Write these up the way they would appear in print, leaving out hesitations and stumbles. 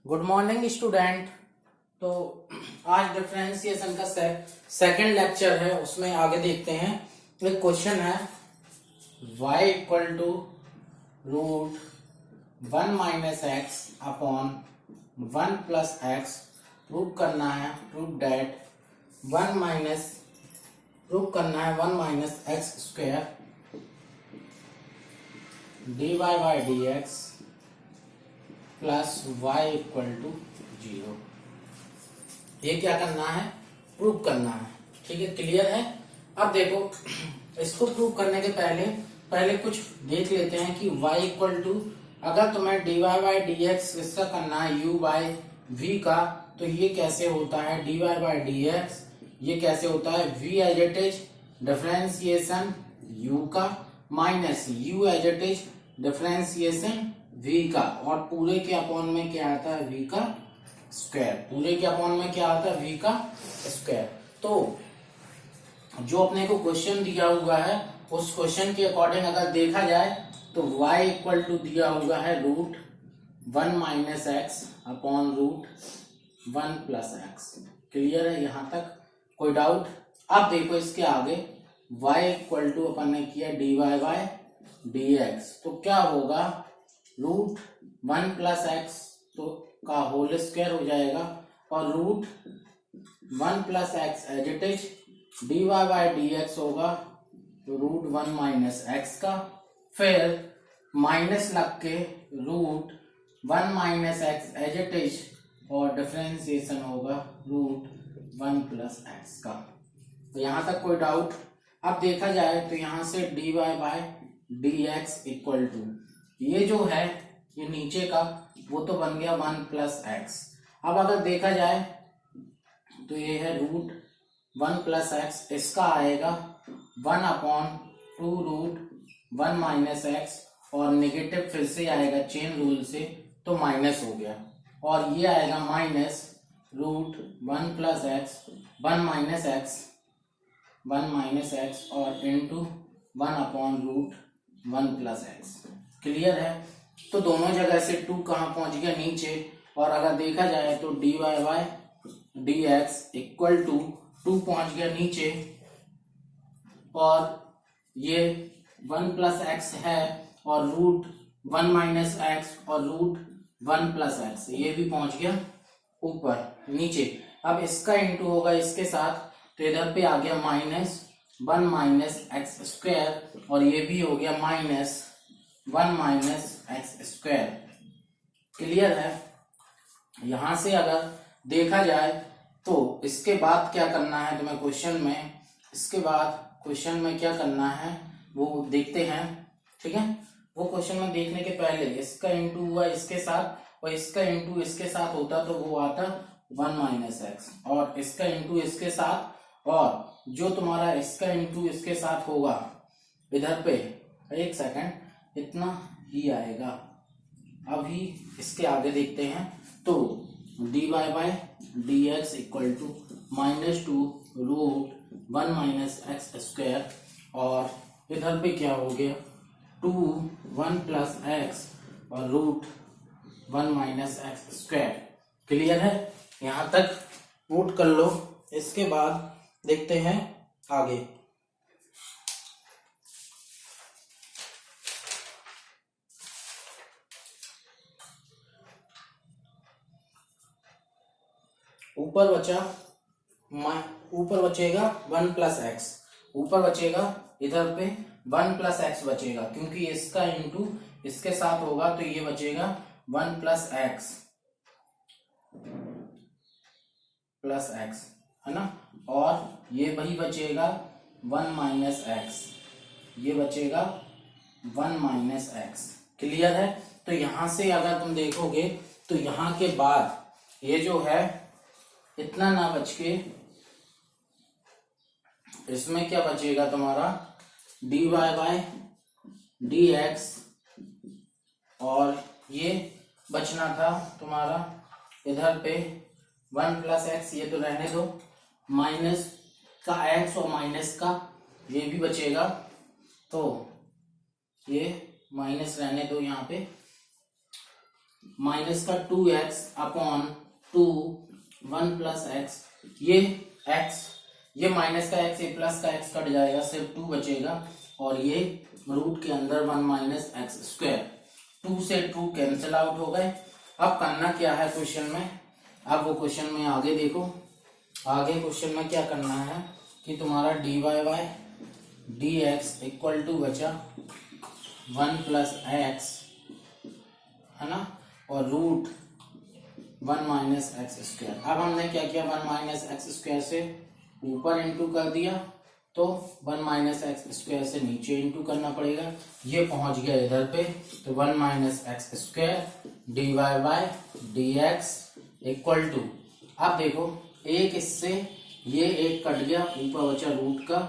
Good morning student. तो आज differentiation का सेकंड लेक्चर है, उसमें आगे देखते हैं। एक क्वेश्चन है y equal to root 1 - x upon 1 plus x. Prove करना है, prove that 1 minus x square dy by D x plus y equal to 0। ये क्या करना है? प्रूव करना है। ठीक है, क्लियर है। अब देखो, इसको प्रूव करने के पहले कुछ देख लेते हैं कि y इक्वल टू, अगर तुम्हें dy बाई डी एक्स इसका करना है u बाई v का, तो ये कैसे होता है dy बाई डी एक्स, ये कैसे होता है v as it is differentiation u का minus u as it is differentiation v का, और पूरे के अपॉन में क्या आता है v का स्क्वायर। पूरे के अपॉन में क्या आता है v का स्क्वायर। तो जो अपने को क्वेश्चन दिया हुआ है उस क्वेश्चन के अकॉर्डिंग अगर देखा जाए तो y इक्वल टू दिया हुआ है root 1 minus x upon root 1 plus x. Clear है यहाँ तक? कोई डाउट? अब देखो इसके आगे y इक्वल टू अपन ने किया dy बाई डी एक्स, तो क्या होगा रूट 1 प्लस एक्स तो का होल स्क्वायर हो जाएगा, और root 1 plus x as it is dy by D x होगा तो रूट 1 माइनस एक्स का, फिर माइनस लग के root 1 minus x as it is, और डिफरेंशिएशन होगा रूट 1 प्लस एक्स का। तो यहां तक कोई डाउट? अब देखा जाए तो यहां से dy by D x equal to, ये जो है ये नीचे का वो तो बन गया 1 प्लस एक्स। अब अगर देखा जाए तो ये है रूट 1 प्लस एक्स, इसका आएगा 1 अपॉन 2 रूट 1 माइनस एक्स, और नेगेटिव फिर से आएगा चेन रूल से तो माइनस हो गया, और ये आएगा minus root 1 plus X 1 minus X और into 1 upon root 1 plus x. Clear है? तो दोनों जगह से 2 कहाँ पहुंच गया? नीचे। और अगर देखा जाए तो dy by D x equal to 2 पहुंच गया नीचे, और ये 1 प्लस एक्स है, और रूट 1 माइनस एक्स और रूट 1 प्लस एक्स ये भी पहुंच गया ऊपर नीचे। अब इसका इंटू होगा इसके साथ, तो इधर पे आ गया माइनस 1 माइनस एक्स स्क्वायर, और ये भी हो गया minus 1 minus x square. Clear है? यहां से अगर देखा जाए तो इसके बाद क्या करना है तुम्हें क्वेश्चन में, इसके बाद क्वेश्चन में क्या करना है वो देखते हैं। ठीक है, वो क्वेश्चन में देखने के पहले इसका इंटू हुआ इसके साथ और इसका इंटू इसके साथ होता तो वो आता 1 माइनस एक्स, और इसका इंटू इसके साथ, और जो तुम्हारा इसका इंटू इसके साथ होगा इधर पे, एक सेकंड, इतना ही आएगा। अभी इसके आगे देखते हैं। तो dy by D x equal to -2 root 1 minus x square, और इधर पे क्या हो गया 2 1 प्लस एक्स और root 1 minus x square. Clear है? यहां तक नोट कर लो। इसके बाद देखते हैं आगे। ऊपर बचेगा 1 प्लस एक्स, ऊपर बचेगा इधर पे 1 प्लस एक्स बचेगा, क्योंकि इसका इंटू इसके साथ होगा तो ये बचेगा 1 प्लस एक्स है ना, और ये वही बचेगा 1 माइनस एक्स, ये बचेगा 1 माइनस एक्स। क्लियर है? तो यहां से अगर तुम देखोगे तो यहां के बाद ये जो है इतना ना बच के इसमें क्या बचेगा तुम्हारा dy बाई डी एक्स, और ये बचना था तुम्हारा इधर पे 1 प्लस एक्स, ये तो रहने दो, माइनस का x और माइनस का ये भी बचेगा, तो ये माइनस रहने दो यहाँ पे, माइनस का 2x अपॉन 2 1 प्लस एक्स, ये x, ये माइनस का x, ये प्लस का x कट जाएगा, सिर्फ 2 बचेगा और ये रूट के अंदर 1 माइनस एक्स स्क्वायर, 2 से 2 कैंसिल आउट हो गए। अब करना क्या है क्वेश्चन में, अब वो क्वेश्चन में आगे देखो, आगे क्वेश्चन में क्या करना है कि तुम्हारा dy by dx equal to बचा 1 प्लस एक्स, है ना, और रूट 1 माइनस एक्स स्क्वायर। अब हमने क्या किया, 1 माइनस एक्स स्क्वायर से ऊपर इंटू कर दिया तो 1 माइनस एक्स स्क्वायर से नीचे इंटू करना पड़ेगा, ये पहुंच गया इधर पे, तो 1 minus x square d y by d x equal to, अब देखो एक इससे ये एक कट गया, ऊपर बचा रूट का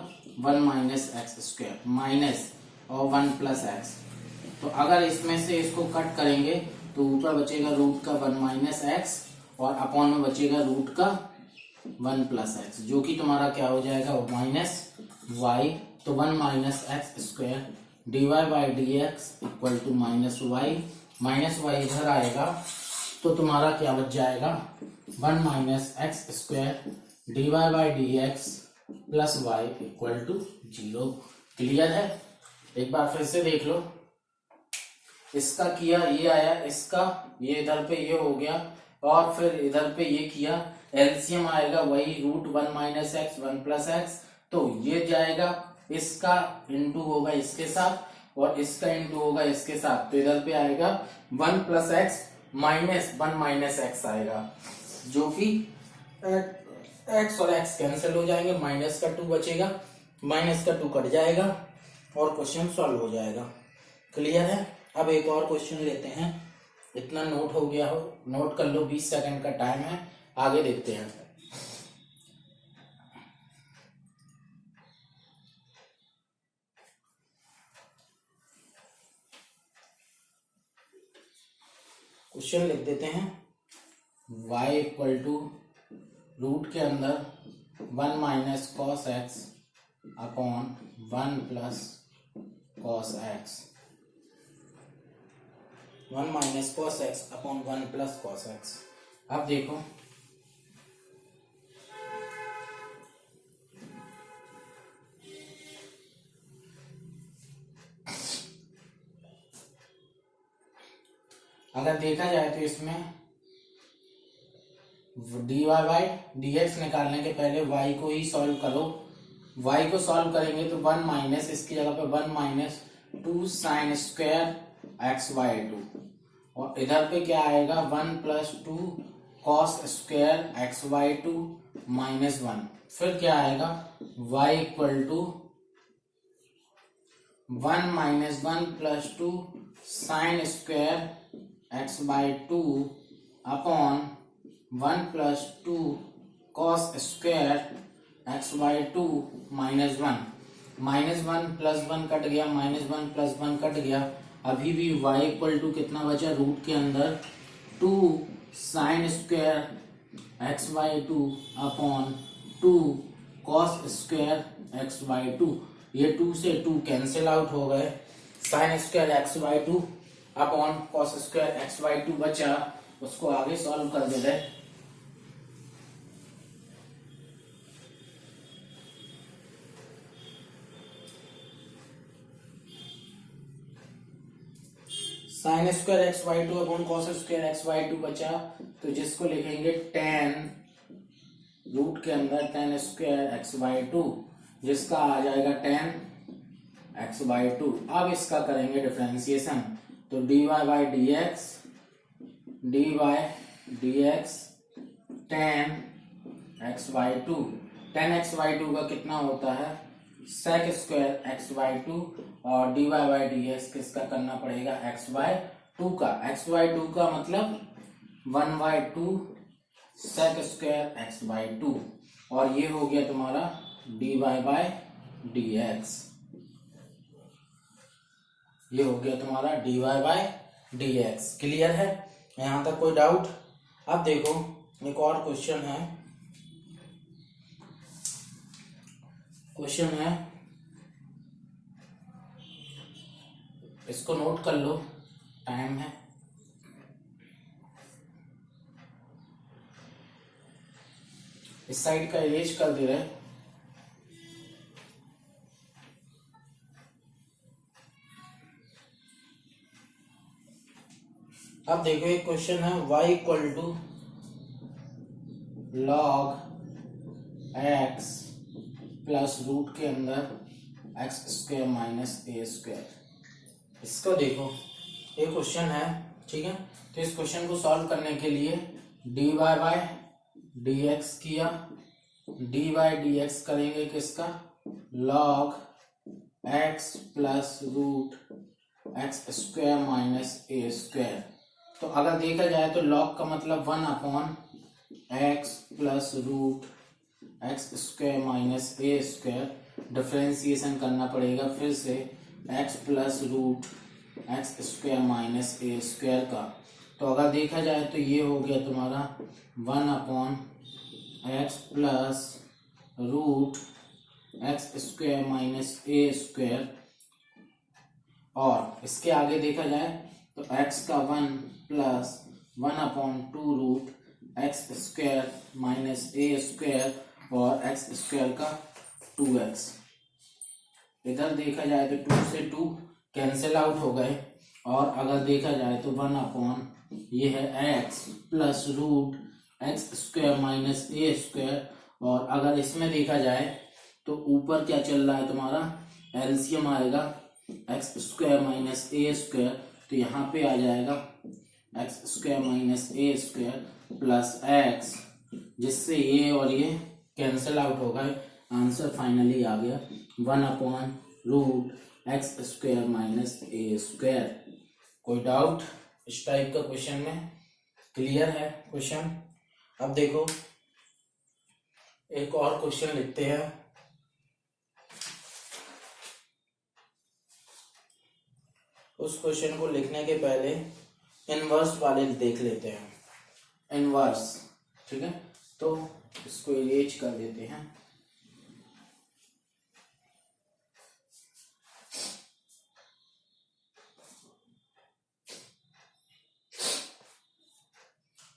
1 माइनस एक्स स्क्वायर माइनस और 1 प्लस एक्स, तो अगर इसमें से इसको कट करेंगे तो ऊपर बचेगा रूट का 1 माइनस एक्स और अपॉन में बचेगा रूट का 1 प्लस एक्स, जो कि तुम्हारा क्या हो जाएगा माइनस वाई, तो 1 minus x square d y by D x equal to minus y इधर आएगा तो तुम्हारा क्या बच जाएगा 1 minus x square d y by D x plus y equal to 0। Clear है, एक बार फिर से देख लो, इसका किया ये आया, इसका ये इधर पे ये हो गया और फिर इधर पे ये किया, एलसीएम आएगा वही root 1 minus x 1 plus x, तो ये जाएगा, इसका इंटू होगा इसके साथ और इसका इंटू होगा इसके साथ, तो इधर पे आएगा 1 plus x minus 1 minus x आएगा, जो कि एक्स और एक्स कैंसिल हो जाएंगे, माइनस का 2 बचेगा, माइनस का 2 कट जाएगा और क्वेश्चन सॉल्व हो जाएगा। क्लियर है, अब एक और क्वेश्चन लेते हैं, इतना नोट हो गया हो, नोट कर लो, 20 सेकंड का टाइम है, आगे देखते हैं। क्वेश्चन लिख देते हैं, y इक्वल टू रूट के अंदर 1 minus cos x upon 1 plus cos x, 1 minus cos x upon 1 plus cos x. अब देखो अगर देखा जाए तो इसमें d y by D x निकालने के पहले y को ही सॉल्व करो, y को सॉल्व करेंगे तो 1 माइनस, इसकी जगह पे 1 minus 2 sine square x by 2 और इधर पे क्या आएगा 1 plus 2 cos square x by 2 minus 1, फिर क्या आएगा y equal to 1 minus 1 plus 2 sine square x by 2 upon 1 plus 2 cos square x by 2 minus 1, minus 1 plus 1 cut गया, माइनस 1 प्लस 1 कट गया, अभी भी y इक्वल टू कितना बचा, root के अंदर 2 sine square x by 2 upon 2 cos square x by 2, ये 2 से 2 कैंसिल आउट हो गए, sign square x by 2 upon cos square x by 2 बचा, उसको आगे सॉल्व कर दे रहे, sign square x by 2 upon cos square x by 2 बचा, तो जिसको लिखेंगे tan रूट के अंदर tan स्क्वायर एक्स बाई 2, जिसका आ जाएगा tan एक्स बाई 2। अब इसका करेंगे डिफरेंशिएशन, तो d y by D x tan x by 2, tan x by 2 का कितना होता है sec स्क्वायर एक्स बाई 2 और d y by D x किसका करना पड़ेगा एक्स बाई 2 का, एक्स बाई 2 का मतलब 1 by 2 sec square x by 2 और ये हो गया तुम्हारा d y by D x, ये हो गया तुम्हारा d y by D x. Clear है, यहां तक कोई डाउट? अब देखो एक और क्वेश्चन है, क्वेश्चन है, इसको नोट कर लो, टाइम है। इस साइड का इरेज कर दे रहे। अब देखो एक क्वेश्चन है y equal to log x plus root के अंदर एक्स स्क्वायर माइनस ए स्क्वायर। इसको देखो ये क्वेश्चन है, ठीक है। तो इस क्वेश्चन को सॉल्व करने के लिए dy बाय dx किया, dy dx करेंगे किसका, log x plus root x square minus ए स्क्वायर। तो अगर देखा जाए तो log का मतलब 1 x plus root x square minus ए स्क्वायर। डिफरेंशिएशन करना पड़ेगा फिर से x plus root x square minus ए स्क्वायर का। तो अगर देखा जाए तो ये हो गया तुम्हारा 1/x plus root x square minus ए स्क्वायर। और इसके आगे देखा जाए तो x का 1 प्लस 1/2 रूट एक्स स्क्वायर माइनस ए स्क्वायर और एक्स स्क्वायर का 2x। इधर देखा जाए तो 2 से 2 कैंसिल आउट हो गए। और अगर देखा जाए तो 1 ये है x plus root x square minus ए स्क्वायर। और अगर इसमें देखा जाए तो ऊपर क्या चल रहा है तुम्हारा, एलसीएम आएगा एक्स स्क्वायर माइनस ए स्क्वायर। तो यहाँ पे आ जाएगा एक्स स्क्वायर माइनस ए स्क्वायर प्लस एक्स, जिससे ये और ये कैंसिल आउट हो गए। आंसर फाइनली आ गया 1/रूट एक्स स्क्वायर माइनस ए स्क्वायर। कोई डाउट इस टाइप का क्वेश्चन में? क्लियर है क्वेश्चन? अब देखो एक और क्वेश्चन लिखते हैं। उस क्वेश्चन को लिखने के पहले इनवर्स वाले देख लेते हैं। इनवर्स, ठीक है। तो इसको इरेज कर देते हैं।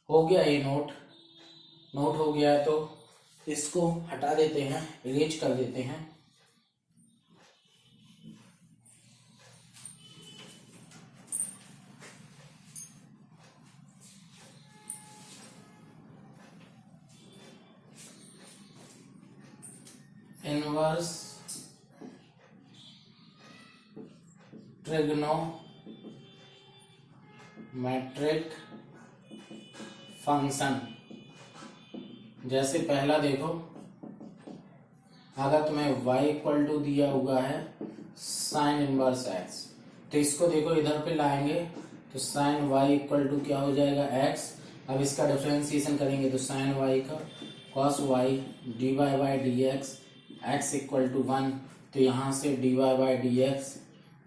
हो गया ये नोट हो गया है, तो इसको हटा देते हैं, इरेज कर देते हैं। Inverse trigonometric function. जैसे पहला देखो, अगर तुम्हें y इक्वल टू दिया हुआ है साइन इनवर्स x, तो इसको देखो इधर पे लाएंगे तो साइन y इक्वल टू क्या हो जाएगा x। अब इसका डिफरेंशिएशन करेंगे तो साइन y का cos y dy by D x x equal to 1। तो यहाँ से dy by D x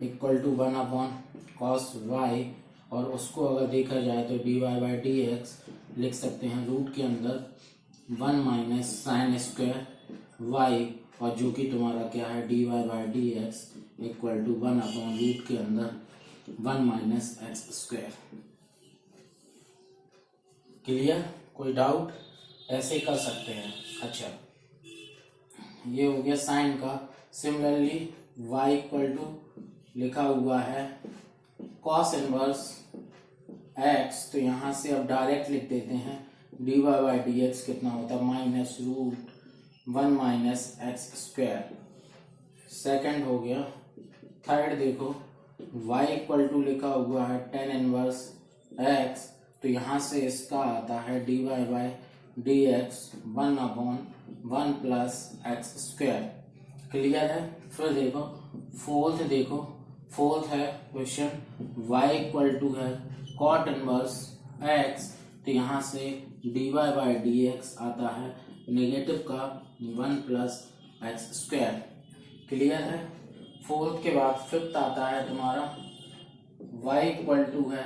equal to 1/cos y। और उसको अगर देखा जाए तो dy बाई डी एक्स लिख सकते हैं रूट के अंदर 1 माइनस साइन स्क्वायर y, और जो कि तुम्हारा क्या है dy by D x equal to 1/रूट के अंदर 1 माइनस एक्स स्क्वायर। क्लियर? कोई डाउट? ऐसे कर सकते हैं। अच्छा, ये हो गया साइन का। सिमिलरली y इक्वल टू लिखा हुआ है cos इनवर्स x, तो यहाँ से अब डायरेक्ट लिख देते हैं dy बाई डी एक्स कितना होता है minus root 1 minus x square. Second हो गया। थर्ड देखो, y इक्वल टू लिखा हुआ है tan इनवर्स x, तो यहाँ से इसका आता है dy by D x 1/1 plus x square. Clear है? फिर देखो फोर्थ है क्वेश्चन, y इक्वल टू है cot इनवर्स x, तो यहाँ से dy बाई डी एक्स आता है नेगेटिव का 1 प्लस एक्स स्क्वायर। क्लियर है? फोर्थ के बाद फिफ्थ आता है तुम्हारा y इक्वल टू है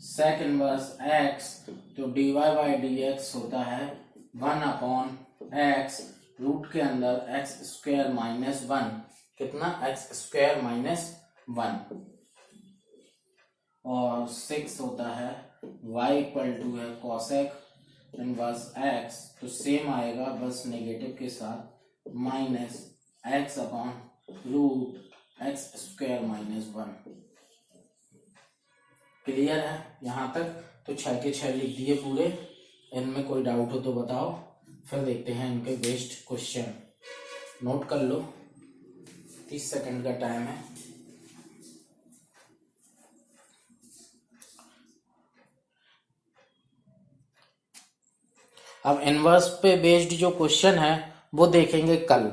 sec इनवर्स x, तो dy बाई डी एक्स होता है 1/x रूट के अंदर एक्स स्क्वायर माइनस 1। कितना? X square minus 1। और 6 होता है y इक्वल टू है cosec इनवर्स x तो सेम आएगा बस नेगेटिव के साथ minus x upon root x square minus 1। Clear है यहां तक? तो 6 के 6 लिख दिए पूरे। इनमें कोई डाउट हो तो बताओ, फिर देखते हैं इनके बेस्ड क्वेश्चन। नोट कर लो, 30 सेकंड का टाइम है। अब इनवर्स पे बेस्ड जो क्वेश्चन है वो देखेंगे कल।